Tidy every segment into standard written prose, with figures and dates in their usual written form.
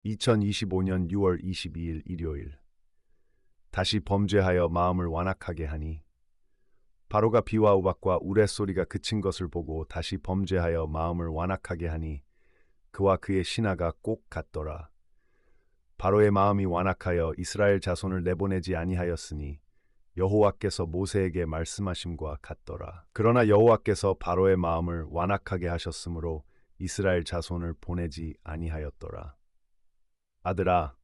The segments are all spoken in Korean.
2025년 6월 22일 일요일. 다시 범죄하여 마음을 완악하게 하니 바로가 비와 우박과 우레소리가 그친 것을 보고 다시 범죄하여 마음을 완악하게 하니 그와 그의 신하가 꼭 같더라. 바로의 마음이 완악하여 이스라엘 자손을 내보내지 아니하였으니 여호와께서 모세에게 말씀하심과 같더라. 그러나 여호와께서 바로의 마음을 완악하게 하셨으므로 이스라엘 자손을 보내지 아니하였더라. 아들아,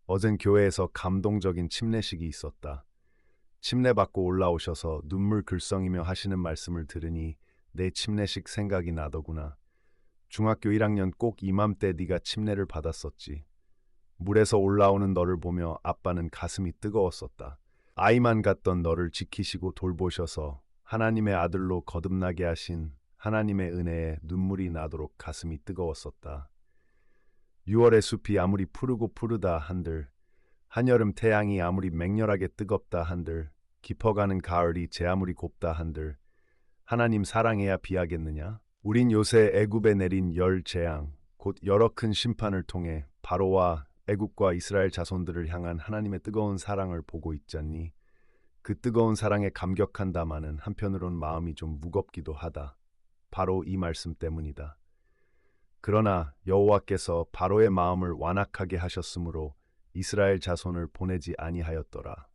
어젠 교회에서 감동적인 침례식이 있었다. 침례받고 올라오셔서 눈물 글썽이며 하시는 말씀을 들으니 내 침례식 생각이 나더구나. 중학교 1학년 꼭 이맘때 네가 침례를 받았었지. 물에서 올라오는 너를 보며 아빠는 가슴이 뜨거웠었다. 아이만 같던 너를 지키시고 돌보셔서 하나님의 아들로 거듭나게 하신 하나님의 은혜에 눈물이 나도록 가슴이 뜨거웠었다. 6월의 숲이 아무리 푸르고 푸르다 한들, 한여름 태양이 아무리 맹렬하게 뜨겁다 한들, 깊어가는 가을이 제 아무리 곱다 한들, 하나님 사랑해야 비하겠느냐? 우린 요새 애굽에 내린 열 재앙, 곧 여러 큰 심판을 통해 바로와 애굽과 이스라엘 자손들을 향한 하나님의 뜨거운 사랑을 보고 있잖니. 그 뜨거운 사랑에 감격한다마는 한편으론 마음이 좀 무겁기도 하다. 바로 이 말씀 때문이다. 그러나 여호와께서 바로의 마음을 완악하게 하셨으므로 이스라엘 자손을 보내지 아니하였더라.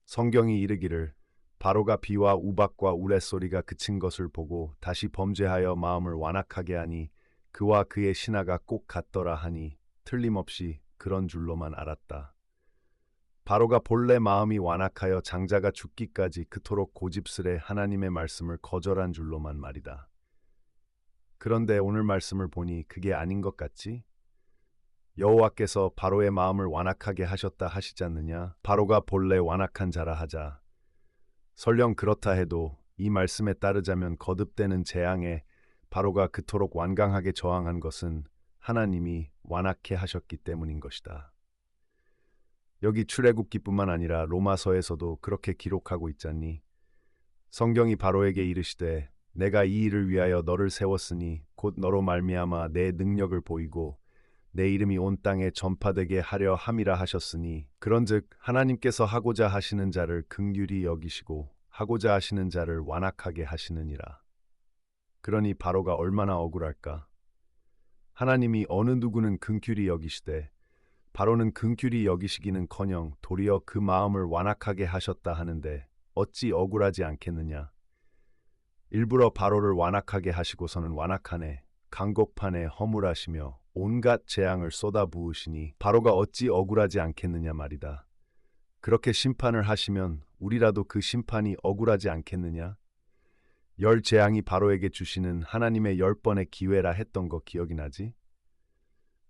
성경이 이르기를 바로가 비와 우박과 우레소리가 그친 것을 보고 다시 범죄하여 마음을 완악하게 하니 그와 그의 신하가 꼭 같더라 하니 틀림없이 그런 줄로만 알았다. 바로가 본래 마음이 완악하여 장자가 죽기까지 그토록 고집스레 하나님의 말씀을 거절한 줄로만 말이다. 그런데 오늘 말씀을 보니 그게 아닌 것 같지? 여호와께서 바로의 마음을 완악하게 하셨다 하시지 않느냐? 바로가 본래 완악한 자라 하자. 설령 그렇다 해도 이 말씀에 따르자면 거듭되는 재앙에 바로가 그토록 완강하게 저항한 것은 하나님이 완악해 하셨기 때문인 것이다. 여기 출애굽기뿐만 아니라 로마서에서도 그렇게 기록하고 있잖니. 성경이 바로에게 이르시되 내가 이 일을 위하여 너를 세웠으니 곧 너로 말미암아 내 능력을 보이고 내 이름이 온 땅에 전파되게 하려 함이라 하셨으니 그런즉 하나님께서 하고자 하시는 자를 긍휼히 여기시고 하고자 하시는 자를 완악하게 하시느니라. 그러니 바로가 얼마나 억울할까? 하나님이 어느 누구는 긍휼히 여기시되 바로는 긍휼히 여기시기는커녕 도리어 그 마음을 완악하게 하셨다 하는데 어찌 억울하지 않겠느냐? 일부러 바로를 완악하게 하시고서는 완악하네 강곡판에 허물하시며 온갖 재앙을 쏟아부으시니 바로가 어찌 억울하지 않겠느냐 말이다. 그렇게 심판을 하시면 우리라도 그 심판이 억울하지 않겠느냐? 열 재앙이 바로에게 주시는 하나님의 10번의 기회라 했던 거 기억이 나지?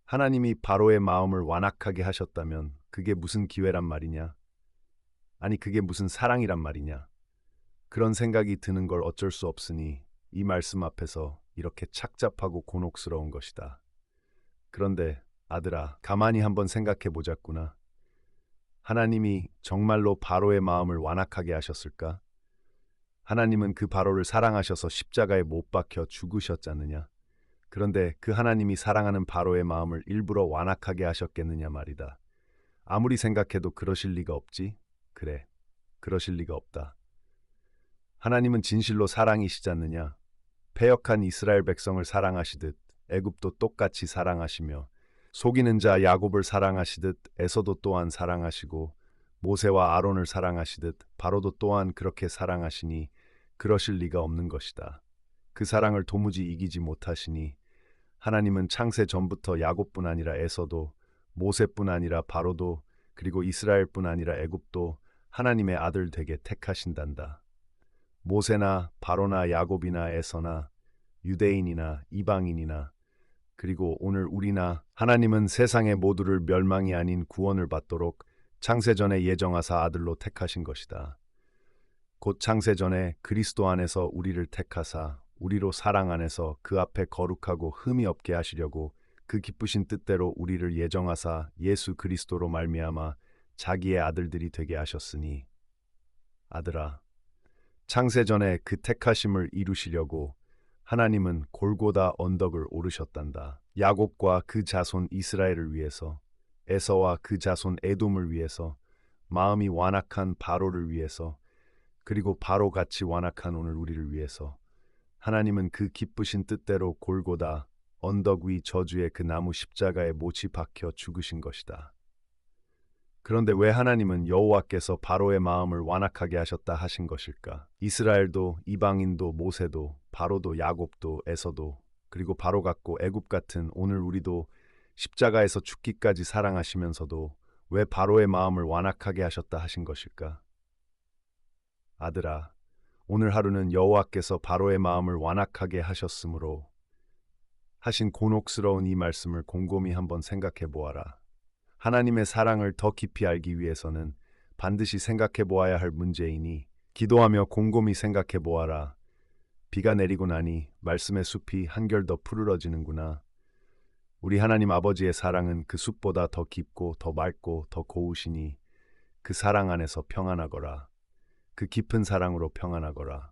하나님이 바로의 마음을 완악하게 하셨다면 그게 무슨 기회란 말이냐? 아니 그게 무슨 사랑이란 말이냐? 그런 생각이 드는 걸 어쩔 수 없으니 이 말씀 앞에서 이렇게 착잡하고 곤혹스러운 것이다. 그런데 아들아, 가만히 한번 생각해 보자꾸나. 하나님이 정말로 바로의 마음을 완악하게 하셨을까? 하나님은 그 바로를 사랑하셔서 십자가에 못 박혀 죽으셨잖느냐? 그런데 그 하나님이 사랑하는 바로의 마음을 일부러 완악하게 하셨겠느냐 말이다. 아무리 생각해도 그러실 리가 없지? 그래, 그러실 리가 없다. 하나님은 진실로 사랑이시잖느냐? 패역한 이스라엘 백성을 사랑하시듯 애굽도 똑같이 사랑하시며 속이는 자 야곱을 사랑하시듯 에서도 또한 사랑하시고 모세와 아론을 사랑하시듯 바로도 또한 그렇게 사랑하시니 그러실 리가 없는 것이다. 그 사랑을 도무지 이기지 못하시니 하나님은 창세 전부터 야곱뿐 아니라 에서도 모세뿐 아니라 바로도 그리고 이스라엘뿐 아니라 애굽도 하나님의 아들 되게 택하신단다. 모세나 바로나 야곱이나 에서나 유대인이나 이방인이나 그리고 오늘 우리나 하나님은 세상의 모두를 멸망이 아닌 구원을 받도록 창세전에 예정하사 아들로 택하신 것이다. 곧 창세전에 그리스도 안에서 우리를 택하사 우리로 사랑 안에서 그 앞에 거룩하고 흠이 없게 하시려고 그 기쁘신 뜻대로 우리를 예정하사 예수 그리스도로 말미암아 자기의 아들들이 되게 하셨으니 아들아, 창세전에 그 택하심을 이루시려고 하나님은 골고다 언덕을 오르셨단다. 야곱과 그 자손 이스라엘을 위해서, 에서와 그 자손 에돔을 위해서, 마음이 완악한 바로를 위해서, 그리고 바로같이 완악한 오늘 우리를 위해서 하나님은 그 기쁘신 뜻대로 골고다 언덕 위 저주의 그 나무 십자가에 못이 박혀 죽으신 것이다. 그런데 왜 하나님은 여호와께서 바로의 마음을 완악하게 하셨다 하신 것일까? 이스라엘도 이방인도 모세도 바로도 야곱도 에서도 그리고 바로 같고 애굽 같은 오늘 우리도 십자가에서 죽기까지 사랑하시면서도 왜 바로의 마음을 완악하게 하셨다 하신 것일까? 아들아, 오늘 하루는 여호와께서 바로의 마음을 완악하게 하셨으므로 하신 곤혹스러운 이 말씀을 곰곰이 한번 생각해 보아라. 하나님의 사랑을 더 깊이 알기 위해서는 반드시 생각해 보아야 할 문제이니 기도하며 곰곰이 생각해 보아라. 비가 내리고 나니 말씀의 숲이 한결 더 푸르러지는구나. 우리 하나님 아버지의 사랑은 그 숲보다 더 깊고 더 맑고 더 고우시니 그 사랑 안에서 평안하거라. 그 깊은 사랑으로 평안하거라.